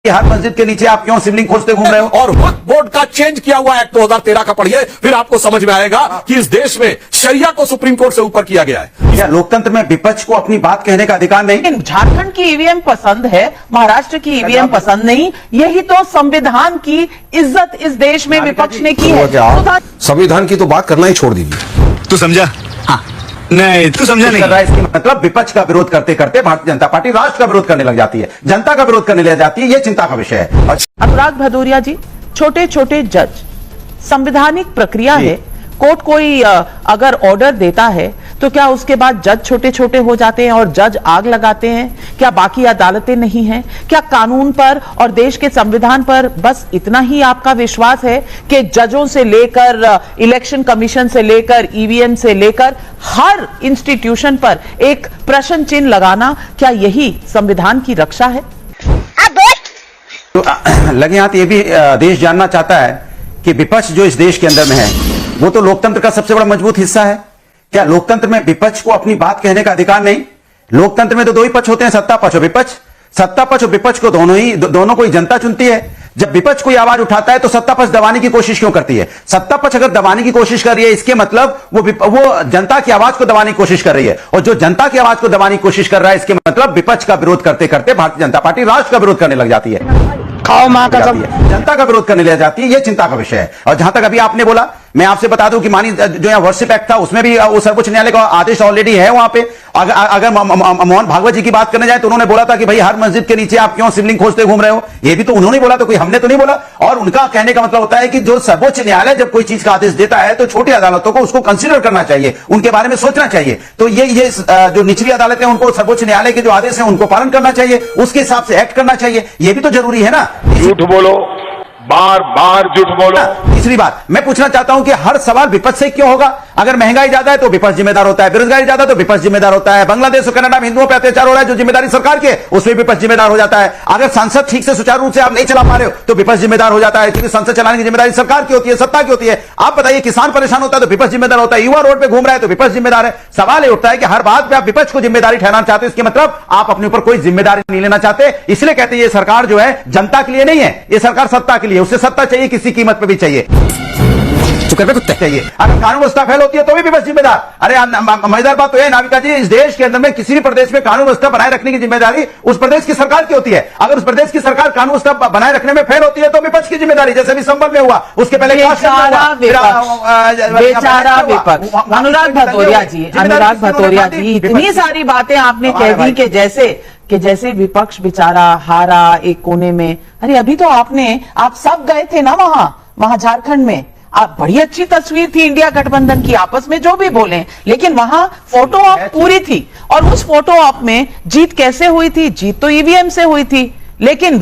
हर मस्जिद के नीचे आप क्यों शिवलिंग खोजते घूम रहे हो? और वक्फ बोर्ड का चेंज किया हुआ एक्ट 2013 का पढ़िए, फिर आपको समझ में आएगा कि इस देश में शरिया को सुप्रीम कोर्ट से ऊपर किया गया है। क्या लोकतंत्र में विपक्ष को अपनी बात कहने का अधिकार नहीं? लेकिन झारखंड की ईवीएम पसंद है, महाराष्ट्र की ईवीएम पसंद नहीं। यही तो संविधान की इज्जत इस देश में विपक्ष ने की है। संविधान की तो बात करना ही छोड़ दीजिए। तू समझा? हाँ। नहीं, तू समझा नहीं। इसकी मतलब विपक्ष का विरोध करते करते भारतीय जनता पार्टी राष्ट्र का विरोध करने लग जाती है, जनता का विरोध करने लग जाती है। ये चिंता का विषय है। अनुराग भदौरिया जी, छोटे छोटे जज, संवैधानिक प्रक्रिया है। कोर्ट कोई अगर ऑर्डर देता है तो क्या उसके बाद जज छोटे छोटे हो जाते हैं और जज आग लगाते हैं? क्या बाकी अदालतें नहीं हैं? क्या कानून पर और देश के संविधान पर बस इतना ही आपका विश्वास है कि जजों से लेकर इलेक्शन कमीशन से लेकर ईवीएम से लेकर हर इंस्टीट्यूशन पर एक प्रश्न चिन्ह लगाना, क्या यही संविधान की रक्षा है? तो लगे हाथ ये भी देश जानना चाहता है कि विपक्ष जो इस देश के अंदर में है वो तो लोकतंत्र का सबसे बड़ा मजबूत हिस्सा है। क्या लोकतंत्र में विपक्ष को अपनी बात कहने का अधिकार नहीं? लोकतंत्र में तो दो ही पक्ष होते हैं, सत्ता पक्ष और विपक्ष। सत्ता पक्ष और विपक्ष को दोनों को ही जनता चुनती है। जब विपक्ष कोई आवाज उठाता है तो सत्ता पक्ष दबाने की कोशिश क्यों करती है? सत्ता पक्ष अगर दबाने की कोशिश कर रही है, इसके मतलब वो जनता की आवाज को दबाने की कोशिश कर रही है, और जो जनता की आवाज को दबाने की कोशिश कर रहा है, इसके मतलब विपक्ष का विरोध करते करते भारतीय जनता पार्टी राष्ट्र का विरोध करने लग जाती है। खाओ मां कसम, जनता का विरोध करने लग जाती है। यह चिंता का विषय है। और जहां तक अभी आपने बोला, मैं आपसे बता दूं कि मानी जो यहाँ वर्शिप एक्ट था उसमें भी वो सर्वोच्च न्यायालय का आदेश ऑलरेडी है वहां पे। अगर मोहन भागवत जी की बात करने जाए तो उन्होंने बोला था कि भाई हर मस्जिद के नीचे आप क्यों शिवलिंग खोजते घूम रहे हो। ये भी तो उन्होंने बोला, तो कोई हमने तो नहीं बोला। और उनका कहने का मतलब होता है कि जो सर्वोच्च न्यायालय जब कोई चीज का आदेश देता है तो छोटी अदालतों को उसको कंसिडर करना चाहिए, उनके बारे में सोचना चाहिए। तो ये जो निचली अदालतें उनको सर्वोच्च न्यायालय के जो आदेश है उनको पालन करना चाहिए, उसके हिसाब से एक्ट करना चाहिए। ये भी तो जरूरी है ना। झूठ बोलो, बार बार झूठ बोलो। तीसरी बात मैं पूछना चाहता हूं कि हर सवाल विपक्ष से क्यों होगा? अगर महंगाई ज्यादा है तो विपक्ष जिम्मेदार होता है, बेरोजगारी ज्यादा तो विपक्ष जिम्मेदार होता है, बांग्लादेश और कनाडा में हिंदुओं पर अत्याचार हो रहा है, जो जिम्मेदारी सरकार की है उसमें विपक्ष जिम्मेदार हो जाता है। अगर संसद ठीक से सुचारू रूप से आप नहीं चला पा रहे हो तो विपक्ष जिम्मेदार हो जाता है, क्योंकि संसद चलाने की जिम्मेदारी सरकार की होती है, सत्ता की होती है। आप बताइए, किसान परेशान होता है तो विपक्ष जिम्मेदार होता है, युवा रोड पे घूम रहा है तो विपक्ष जिम्मेदार है। सवाल यह उठता है कि हर बात पे आप विपक्ष को जिम्मेदारी ठहराना चाहते हो, इसके मतलब आप अपने ऊपर कोई जिम्मेदारी नहीं लेना चाहते। इसलिए कहते हैं ये सरकार जो है जनता के लिए नहीं है, ये सरकार सत्ता के लिए। उससे सत्ता चाहिए, किसी कीमत पे भी चाहिए। चाहिए। अगर कानून व्यवस्था फेल होती है तो भी विपक्ष जिम्मेदार। अरे मजेदार बात तो है नाविका जी, इस देश के अंदर में किसी भी प्रदेश में कानून व्यवस्था बनाए रखने की जिम्मेदारी उस प्रदेश की सरकार की होती है। अगर उस प्रदेश की सरकार कानून व्यवस्था बनाए रखने में फेल होती है तो विपक्ष की जिम्मेदारी, जैसे भी संबल में हुआ, उसके पहले बेचारा विपक्ष। अनुराग भदौरिया जी, इतनी सारी बातें आपने कह दी कि जैसे विपक्ष बेचारा हारा एक कोने में। अरे अभी तो आप सब गए थे ना वहां झारखंड में। आप बड़ी अच्छी तस्वीर थी इंडिया गठबंधन की, आपस में जो भी बोले, लेकिन वहां फोटो ऑप पूरी थी। और उस फोटो ऑप में जीत कैसे हुई थी? जीत तो ईवीएम से हुई थी। लेकिन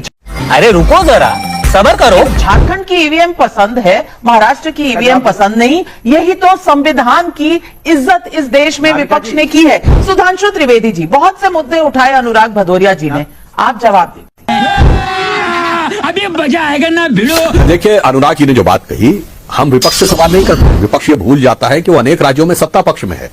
अरे रुको जरा, सब्र करो। झारखंड की ईवीएम पसंद है, महाराष्ट्र की ईवीएम पसंद नहीं। यही तो संविधान की इज्जत इस देश में विपक्ष ने की है। सुधांशु त्रिवेदी जी, बहुत से मुद्दे उठाए अनुराग भदौरिया जी ने, आप जवाब दीजिए। अभी मजा आएगा ना भिड़ो। देखिए, अनुराग जी ने जो बात कही, हम विपक्ष से सवाल नहीं करते। विपक्ष ये भूल जाता है कि वो अनेक राज्यों में सत्ता पक्ष में है।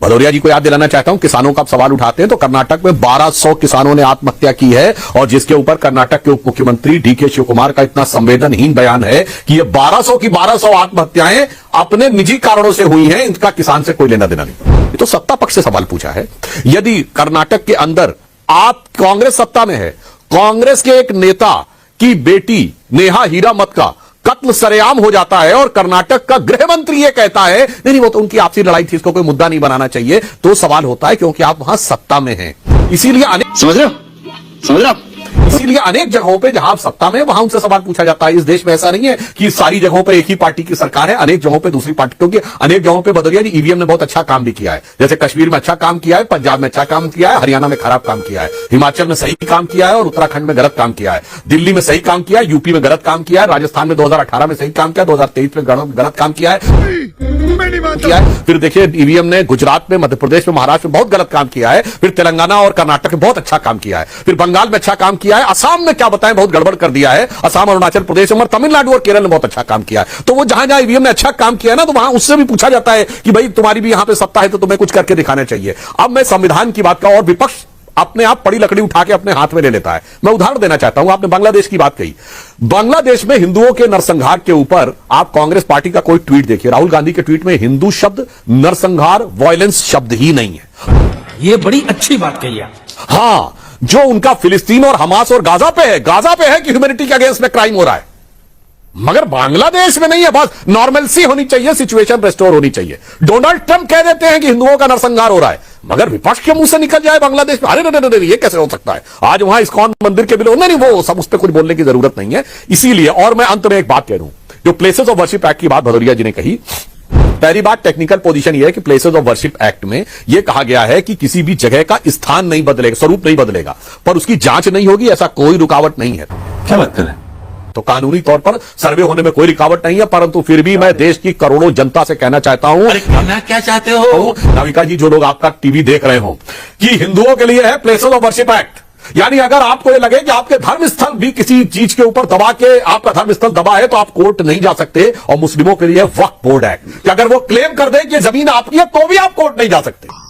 भदौरिया जी को याद दिलाना चाहता हूं, किसानों का आप सवाल उठाते हैं तो कर्नाटक में 1200 किसानों ने आत्महत्या की है, और जिसके ऊपर कर्नाटक के उप मुख्यमंत्री डीके शिवकुमार का इतना संवेदनहीन बयान है कि ये 1200 की 1200 आत्महत्याएं अपने निजी कारणों से हुई हैं, इनका किसान से कोई लेना देना नहीं। ये तो सत्ता पक्ष से सवाल पूछा है। यदि कर्नाटक के अंदर आप कांग्रेस सत्ता में है, कांग्रेस के एक नेता की बेटी नेहा हीरामत का कत्ल सरेआम हो जाता है और कर्नाटक का गृह मंत्री ये कहता है नहीं वो तो उनकी आपसी लड़ाई थी, इसको कोई मुद्दा नहीं बनाना चाहिए, तो सवाल होता है क्योंकि आप वहां सत्ता में हैं। इसीलिए समझ रहे हो इसीलिए अनेक जगहों पे जहां आप सत्ता में वहां उनसे सवाल पूछा जाता है। इस देश में ऐसा नहीं है कि सारी जगहों पे एक ही पार्टी की सरकार है, अनेक जगहों पे दूसरी पार्टी, क्योंकि अनेक जगहों पे भदौरिया जी ईवीएम ने बहुत अच्छा काम भी किया है। जैसे कश्मीर में अच्छा काम किया है, पंजाब में अच्छा काम किया है, हरियाणा में खराब काम किया है, हिमाचल में सही काम किया है और उत्तराखंड में गलत काम किया है, दिल्ली में सही काम किया है, यूपी में गलत काम किया है, राजस्थान में 2018 में सही काम किया, 2023 में गलत काम किया है। फिर देखिए ईवीएम ने गुजरात में, मध्य प्रदेश में, महाराष्ट्र में बहुत गलत काम किया है। फिर तेलंगाना और कर्नाटक में बहुत अच्छा काम किया है। फिर बंगाल में अच्छा काम किया है। असम में क्या बताएं, बहुत गड़बड़ कर दिया है। असम, अरुणाचल प्रदेश और तमिलनाडु और केरल ने बहुत अच्छा काम किया है। तो वो जहां जहां ईवीएम ने अच्छा काम किया है ना, तो वहां उससे भी पूछा जाता है कि भाई तुम्हारी भी यहां पे सत्ता है तो तुम्हें कुछ करके दिखाना चाहिए। अब मैं संविधान की बात का, और विपक्ष अपने आप पड़ी लकड़ी उठा के अपने हाथ में ले लेता है। मैं उदाहरण देना चाहता हूं, आपने बांग्लादेश की बात कही। बांग्लादेश में हिंदुओं के नरसंहार के ऊपर आप कांग्रेस पार्टी का कोई ट्वीट देखिए, राहुल गांधी के ट्वीट में हिंदू शब्द, नरसंहार, वायलेंस शब्द ही नहीं है। ये बड़ी अच्छी बात कही आप। हां, जो उनका फिलिस्तीन और हमास और गाजा पे है कि ह्यूमैनिटी के अगेंस्ट में क्राइम हो रहा है, मगर बांग्लादेश में नहीं है। बस नॉर्मलसी होनी चाहिए, सिचुएशन रेस्टोर होनी चाहिए। डोनाल्ड ट्रंप कह देते हैं कि हिंदुओं का नरसंहार हो रहा है, मगर विपक्ष के मुंह से निकल जाए बांग्लादेश में, अरे ये कैसे हो सकता है? आज वहां इस्कॉन मंदिर के बिलो नहीं, वो सब उस पर कुछ बोलने की जरूरत नहीं है। इसीलिए, और मैं अंत में एक बात कह दूं, जो प्लेसेस ऑफ वर्शिप एक्ट की बात भदौरिया जी ने कही, पहली बात टेक्निकल पोजीशन यह है कि प्लेसेस ऑफ वर्शिप एक्ट में यह कहा गया है कि किसी भी जगह का स्थान नहीं बदलेगा, स्वरूप नहीं बदलेगा, पर उसकी जांच नहीं होगी, ऐसा कोई रुकावट नहीं है। क्या बात कर रहे हैं? तो कानूनी तौर पर सर्वे होने में कोई रुकावट नहीं है, परंतु फिर भी मैं देश की करोड़ों जनता से कहना चाहता हूं, अरे कहना क्या चाहते हो? नाविका जी, जो लोग आपका टीवी देख रहे हो, कि हिंदुओं के लिए है प्लेसेस ऑफ वर्शिप एक्ट। यानी अगर आपको ये लगे कि आपके धर्म स्थल भी किसी चीज के ऊपर दबा के आपका धर्म स्थल दबा है, तो आप कोर्ट नहीं जा सकते। और मुस्लिमों के लिए वक्फ बोर्ड एक्ट, कि अगर वो क्लेम कर दे कि जमीन आपकी है, तो भी आप कोर्ट नहीं जा सकते।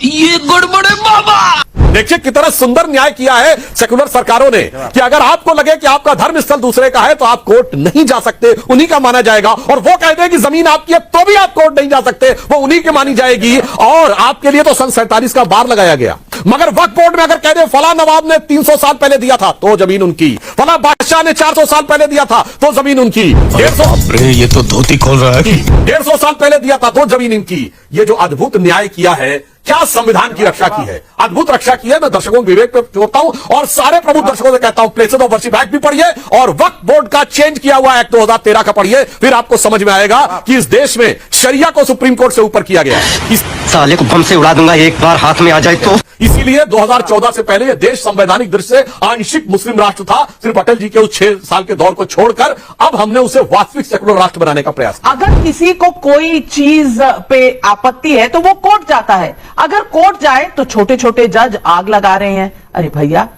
ये गड़बड़े बाबा। देखिए कितना सुंदर न्याय किया है सेकुलर सरकारों ने, कि अगर आपको लगे कि आपका धर्म स्थल दूसरे का है, तो आप कोर्ट नहीं जा सकते, उन्हीं का माना जाएगा। और वो कह दे कि जमीन आपकी है, तो भी आप कोर्ट नहीं जा सकते, वो उन्हीं की मानी जाएगी। और आपके लिए तो सन 47 का बार लगाया गया, मगर वक्फ बोर्ड में अगर कह दे फला नवाब ने 300 साल पहले दिया था, तो जमीन उनकी, फला बादशाह ने 400 साल पहले दिया था, तो जमीन उनकी, 150 ये तो धोती खोल रहा है। 150 साल पहले दिया था, तो जमीन इनकी। ये जो अद्भुत न्याय किया है, क्या संविधान की रक्षा की है, अद्भुत रक्षा की है। मैं दर्शकों के विवेक पे जोड़ता हूं और सारे प्रमुख दर्शकों से कहता हूं, प्लेसेस ऑफ वर्शिप एक्ट भी पढ़िए और वक्फ बोर्ड का चेंज किया हुआ एक्ट 2013 का पढ़िए, फिर आपको समझ में आएगा कि इस देश में शरिया को सुप्रीम कोर्ट से ऊपर किया गया है। इस साले को बम से उड़ा दूंगा एक बार हाथ में आ जाए तो। इसीलिए 2014 से पहले यह देश संवैधानिक दृष्टि से आंशिक मुस्लिम राष्ट्र था, सिर्फ अटल जी के उस 6 साल के दौर को छोड़कर। अब हमने उसे वास्तविक सेकुलर राष्ट्र बनाने का प्रयास किया। अगर किसी को कोई चीज पे आपत्ति है तो वो कोर्ट जाता है, अगर कोर्ट जाए तो छोटे छोटे जज आग लगा रहे हैं। अरे भैया,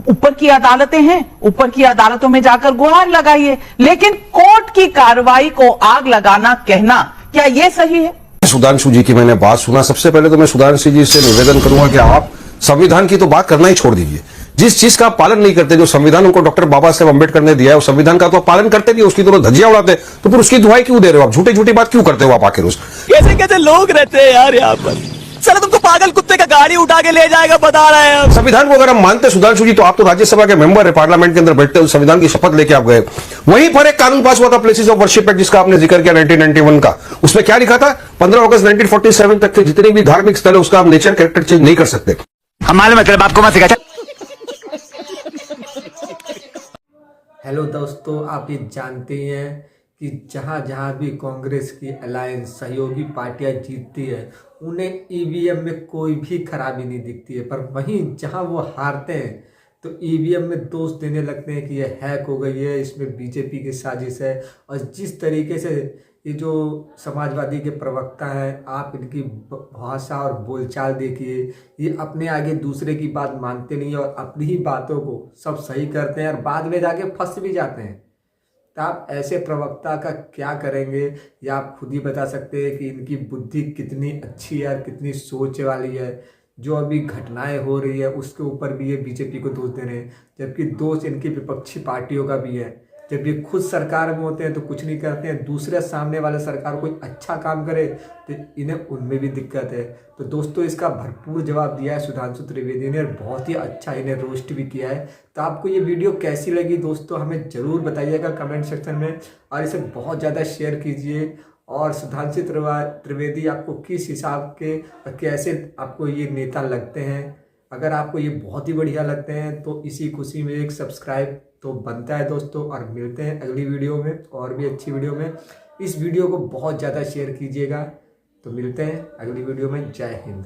ऊपर की अदालतें हैं, ऊपर की अदालतों में जाकर गुहार लगाइए, लेकिन कोर्ट की कार्रवाई को आग लगाना कहना, क्या यह सही है? सुधांशु जी की मैंने बात सुना, सबसे पहले तो मैं सुधांशु जी से निवेदन करूंगा कि आप संविधान की तो बात करना ही छोड़ दीजिए। जिस चीज का आप पालन नहीं करते, जो संविधान उनको डॉक्टर बाबा साहेब अम्बेडकर ने दिया है, उस संविधान का तो पालन करते नहीं, उसकी तो धज्जियां उड़ाते, तो फिर उसकी दुहाई क्यों दे रहे हो आप? झूठी झूठी बात क्यों करते हो आप आखिर? उस कैसे कैसे लोग रहते हैं यार यहाँ पर। चलो तुमको पागल कुत्ते का गाड़ी उठा के ले जाएगा, बता रहे हैं। संविधान को अगर हम मानते सुधांशु जी, तो आप तो राज्यसभा के मेंबर है, पार्लियामेंट के अंदर बैठते हो, संविधान की शपथ लेके आप गए। वहीं पर एक कानून पास हुआ था प्लेसेस ऑफ वर्शिप एक्ट, जिसका आपने जिक्र किया 1991 का। उसमें क्या लिखा था? 15 अगस्त 1947 तक के जितने भी धार्मिक स्थल है, उसका आप नेचर कैरेक्टर चेंज नहीं कर सकते। हमारे मतलब आपको मत सिखा। हेलो दोस्तों, आप ये जानते हैं कि जहाँ जहाँ भी कांग्रेस की अलायंस सहयोगी पार्टियां जीतती है, उन्हें ईवीएम में कोई भी खराबी नहीं दिखती है, पर वहीं जहाँ वो हारते हैं तो ईवीएम में दोष देने लगते हैं कि ये हैक हो गई है, इसमें बीजेपी की साजिश है। और जिस तरीके से ये जो समाजवादी के प्रवक्ता हैं, आप इनकी भाषा और बोलचाल देखिए, ये अपने आगे दूसरे की बात मानते नहीं और अपनी ही बातों को सब सही करते हैं और बाद में जाके फंस भी जाते हैं। तो आप ऐसे प्रवक्ता का क्या करेंगे, या आप खुद ही बता सकते हैं कि इनकी बुद्धि कितनी अच्छी है और कितनी सोच वाली है। जो अभी घटनाएं हो रही है उसके ऊपर भी ये बीजेपी को दोष दे रहे हैं, जबकि दोष इनकी विपक्षी पार्टियों का भी है। जब ये खुद सरकार में होते हैं तो कुछ नहीं करते हैं, दूसरे सामने वाले सरकार कोई अच्छा काम करे तो इन्हें उनमें भी दिक्कत है। तो दोस्तों, इसका भरपूर जवाब दिया है सुधांशु त्रिवेदी ने और बहुत ही अच्छा इन्हें रोस्ट भी किया है। तो आपको ये वीडियो कैसी लगी दोस्तों, हमें ज़रूर बताइएगा कमेंट सेक्शन में, और इसे बहुत ज़्यादा शेयर कीजिए। और सुधांशु त्रिवेदी आपको किस हिसाब के और कैसे आपको ये नेता लगते हैं? अगर आपको ये बहुत ही बढ़िया लगते हैं तो इसी खुशी में एक सब्सक्राइब तो बनता है दोस्तों। और मिलते हैं अगली वीडियो में और भी अच्छी वीडियो में। इस वीडियो को बहुत ज़्यादा शेयर कीजिएगा। तो मिलते हैं अगली वीडियो में। जय हिंद।